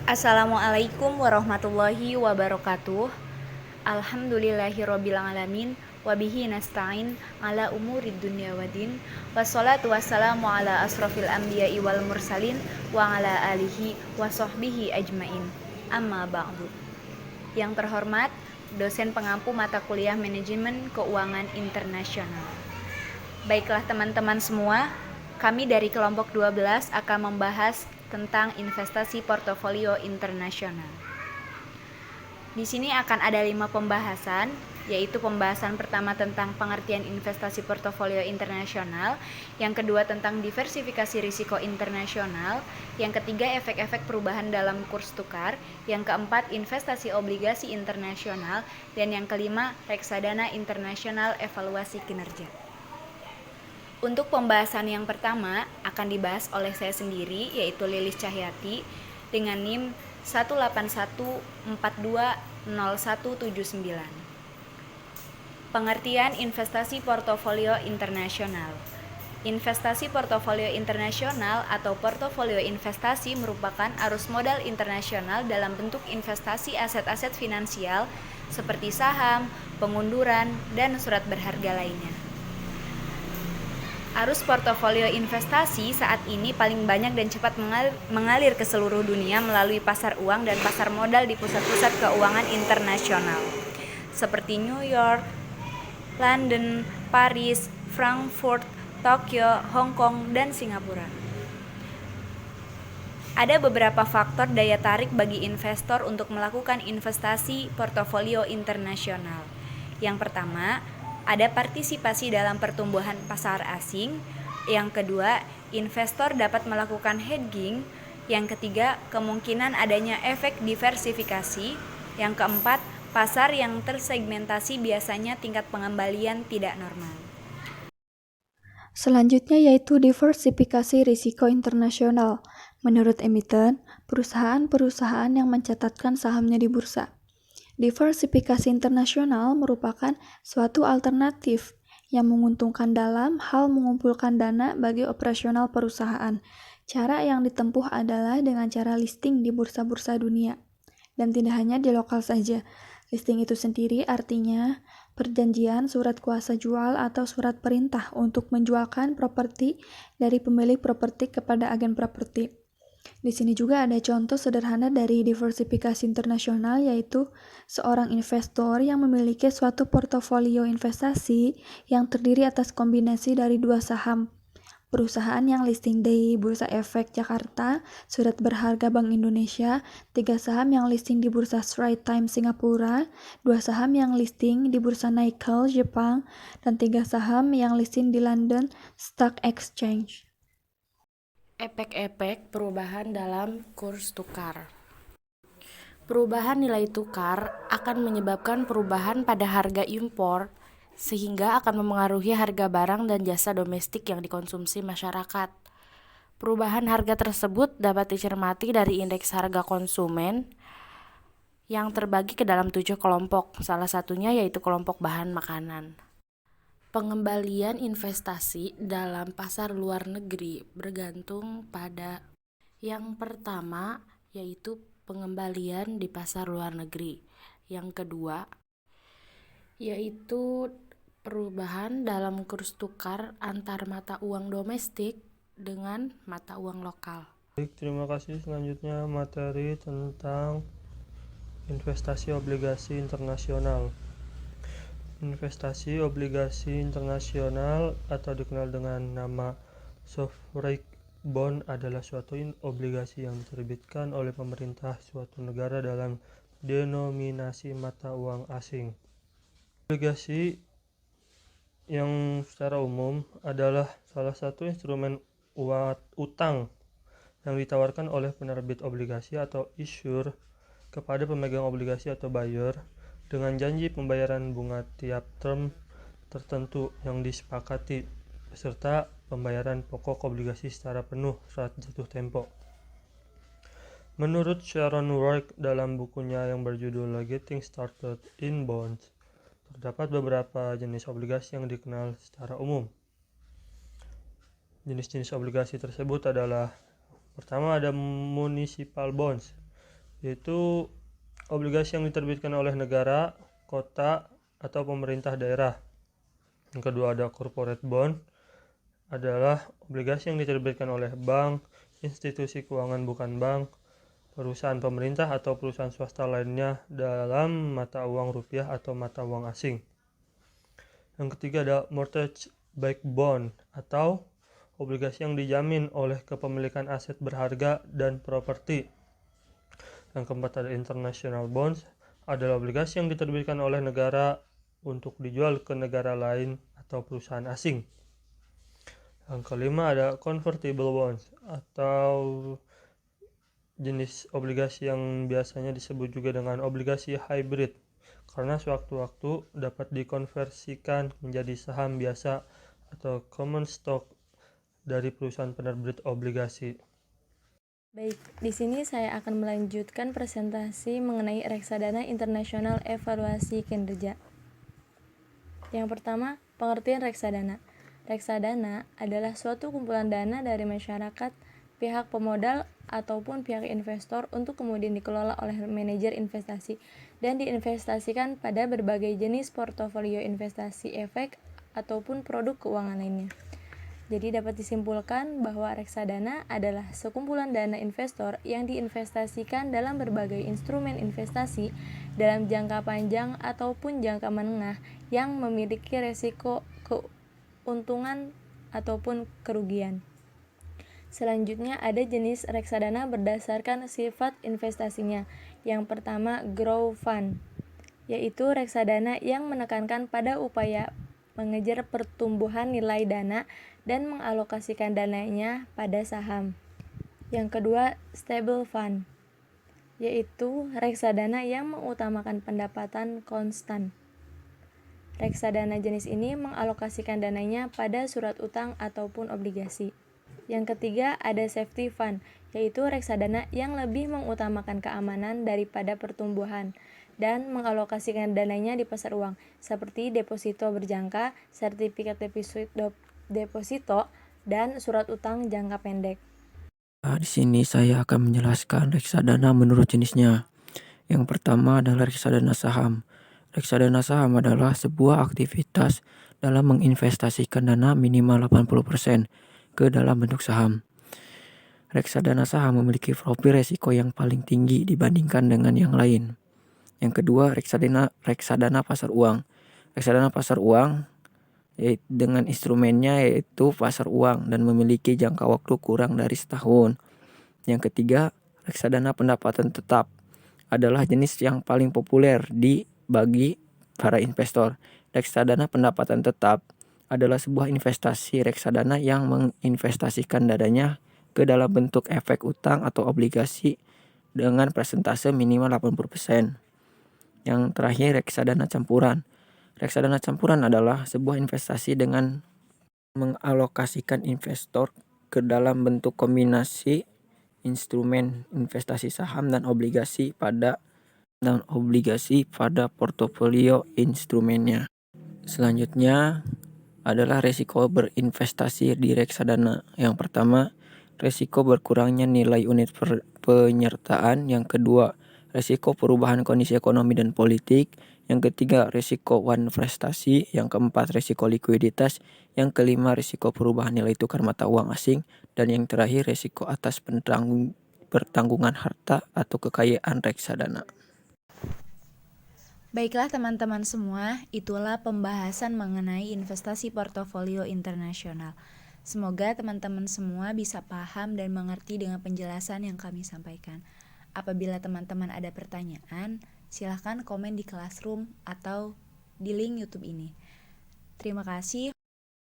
Assalamualaikum warahmatullahi wabarakatuh. Alhamdulillahirrabbilalamin. Wabihi nasta'in ala umurid dunya wadin. Wassalatu wassalamu ala asrafil anbiya'i wal mursalin. Wa ala alihi wa sahbihi ajmain. Amma ba'du. Yang terhormat, dosen pengampu mata kuliah Manajemen Keuangan Internasional. Baiklah teman-teman semua, kami dari kelompok 12 akan membahas tentang investasi portofolio internasional. Di sini akan ada 5 pembahasan, yaitu pembahasan pertama tentang pengertian investasi portofolio internasional, yang kedua tentang diversifikasi risiko internasional, yang ketiga efek-efek perubahan dalam kurs tukar, yang keempat investasi obligasi internasional, dan yang kelima reksadana internasional evaluasi kinerja. Untuk pembahasan yang pertama akan dibahas oleh saya sendiri, yaitu Lilis Cahyati dengan NIM 181420179. Pengertian investasi portofolio internasional. Investasi portofolio internasional atau portofolio investasi merupakan arus modal internasional dalam bentuk investasi aset-aset finansial seperti saham, pengunduran, dan surat berharga lainnya. Arus portofolio investasi saat ini paling banyak dan cepat mengalir ke seluruh dunia melalui pasar uang dan pasar modal di pusat-pusat keuangan internasional seperti New York, London, Paris, Frankfurt, Tokyo, Hong Kong, dan Singapura. Ada beberapa faktor daya tarik bagi investor untuk melakukan investasi portofolio internasional. Yang pertama, ada partisipasi dalam pertumbuhan pasar asing. Yang kedua, investor dapat melakukan hedging. Yang ketiga, kemungkinan adanya efek diversifikasi. Yang keempat, pasar yang tersegmentasi biasanya tingkat pengembalian tidak normal. Selanjutnya yaitu diversifikasi risiko internasional. Menurut emiten, perusahaan-perusahaan yang mencatatkan sahamnya di bursa. Diversifikasi internasional merupakan suatu alternatif yang menguntungkan dalam hal mengumpulkan dana bagi operasional perusahaan. Cara yang ditempuh adalah dengan cara listing di bursa-bursa dunia. Dan tidak hanya di lokal saja. Listing itu sendiri artinya perjanjian surat kuasa jual atau surat perintah untuk menjualkan properti dari pemilik properti kepada agen properti. Di sini juga ada contoh sederhana dari diversifikasi internasional, yaitu seorang investor yang memiliki suatu portofolio investasi yang terdiri atas kombinasi dari 2 saham. Perusahaan yang listing di Bursa Efek Jakarta, Surat Berharga Bank Indonesia, 3 saham yang listing di Bursa Straits Times Singapura, 2 saham yang listing di Bursa Nikkei Jepang, dan 3 saham yang listing di London Stock Exchange. Efek-efek perubahan dalam kurs tukar. Perubahan nilai tukar akan menyebabkan perubahan pada harga impor, sehingga akan memengaruhi harga barang dan jasa domestik yang dikonsumsi masyarakat. Perubahan harga tersebut dapat dicermati dari indeks harga konsumen yang terbagi ke dalam 7 kelompok, salah satunya yaitu kelompok bahan makanan. Pengembalian investasi dalam pasar luar negeri bergantung pada yang pertama yaitu pengembalian di pasar luar negeri. Yang kedua yaitu perubahan dalam kurs tukar antar mata uang domestik dengan mata uang lokal. Baik, terima kasih. Selanjutnya materi tentang investasi obligasi internasional. Investasi obligasi internasional atau dikenal dengan nama sovereign bond adalah suatu obligasi yang diterbitkan oleh pemerintah suatu negara dalam denominasi mata uang asing. Obligasi yang secara umum adalah salah satu instrumen utang yang ditawarkan oleh penerbit obligasi atau issuer kepada pemegang obligasi atau buyer dengan janji pembayaran bunga tiap term tertentu yang disepakati beserta pembayaran pokok obligasi secara penuh saat jatuh tempo. Menurut Sharon Work dalam bukunya yang berjudul Getting Started in Bonds, terdapat beberapa jenis obligasi yang dikenal secara umum. Jenis-jenis obligasi tersebut adalah: pertama, ada municipal bonds. yaitu obligasi yang diterbitkan oleh negara, kota, atau pemerintah daerah. Yang kedua ada corporate bond, adalah obligasi yang diterbitkan oleh bank, institusi keuangan bukan bank, perusahaan pemerintah atau perusahaan swasta lainnya dalam mata uang rupiah atau mata uang asing. Yang ketiga ada mortgage-backed bond atau obligasi yang dijamin oleh kepemilikan aset berharga dan properti. Yang keempat ada international bonds, adalah obligasi yang diterbitkan oleh negara untuk dijual ke negara lain atau perusahaan asing. Yang kelima ada convertible bonds atau jenis obligasi yang biasanya disebut juga dengan obligasi hybrid karena sewaktu-waktu dapat dikonversikan menjadi saham biasa atau common stock dari perusahaan penerbit obligasi. Baik, di sini saya akan melanjutkan presentasi mengenai reksadana internasional evaluasi kinerja. Yang pertama, pengertian reksadana. Reksadana adalah suatu kumpulan dana dari masyarakat, pihak pemodal, ataupun pihak investor untuk kemudian dikelola oleh manajer investasi dan diinvestasikan pada berbagai jenis portofolio investasi efek ataupun produk keuangan lainnya. Jadi dapat disimpulkan bahwa reksadana adalah sekumpulan dana investor yang diinvestasikan dalam berbagai instrumen investasi dalam jangka panjang ataupun jangka menengah yang memiliki resiko keuntungan ataupun kerugian. Selanjutnya ada jenis reksadana berdasarkan sifat investasinya. Yang pertama grow fund, yaitu reksadana yang menekankan pada upaya mengejar pertumbuhan nilai dana dan mengalokasikan dananya pada saham. Yang kedua, stable fund, yaitu reksadana yang mengutamakan pendapatan konstan. Reksadana jenis ini mengalokasikan dananya pada surat utang ataupun obligasi. Yang ketiga, ada safety fund, yaitu reksadana yang lebih mengutamakan keamanan daripada pertumbuhan dan mengalokasikan dananya di pasar uang, seperti deposito berjangka, sertifikat deposito, dan surat utang jangka pendek. Di sini saya akan menjelaskan reksadana menurut jenisnya. Yang pertama adalah reksadana saham. Reksadana saham adalah sebuah aktivitas dalam menginvestasikan dana minimal 80% ke dalam bentuk saham. Reksadana saham memiliki profil resiko yang paling tinggi dibandingkan dengan yang lain. Yang kedua, reksadana pasar uang. Reksadana pasar uang dengan instrumennya yaitu pasar uang dan memiliki jangka waktu kurang dari setahun. Yang ketiga, reksadana pendapatan tetap adalah jenis yang paling populer bagi para investor. Reksadana pendapatan tetap adalah sebuah investasi reksadana yang menginvestasikan dananya ke dalam bentuk efek utang atau obligasi dengan persentase minimal 80%. Yang terakhir, reksadana campuran. Reksadana campuran adalah sebuah investasi dengan mengalokasikan investor ke dalam bentuk kombinasi instrumen investasi saham dan obligasi pada portofolio instrumennya. Selanjutnya adalah risiko berinvestasi di reksadana. Yang pertama, risiko berkurangnya nilai unit penyertaan. Yang kedua, risiko perubahan kondisi ekonomi dan politik. Yang ketiga, risiko prestasi. Yang keempat, risiko likuiditas. Yang kelima, risiko perubahan nilai tukar mata uang asing. Dan yang terakhir, risiko atas pertanggungan harta atau kekayaan reksadana. Baiklah teman-teman semua, itulah pembahasan mengenai investasi portofolio internasional. Semoga teman-teman semua bisa paham dan mengerti dengan penjelasan yang kami sampaikan. Apabila teman-teman ada pertanyaan, silahkan komen di Classroom atau di link YouTube ini. Terima kasih.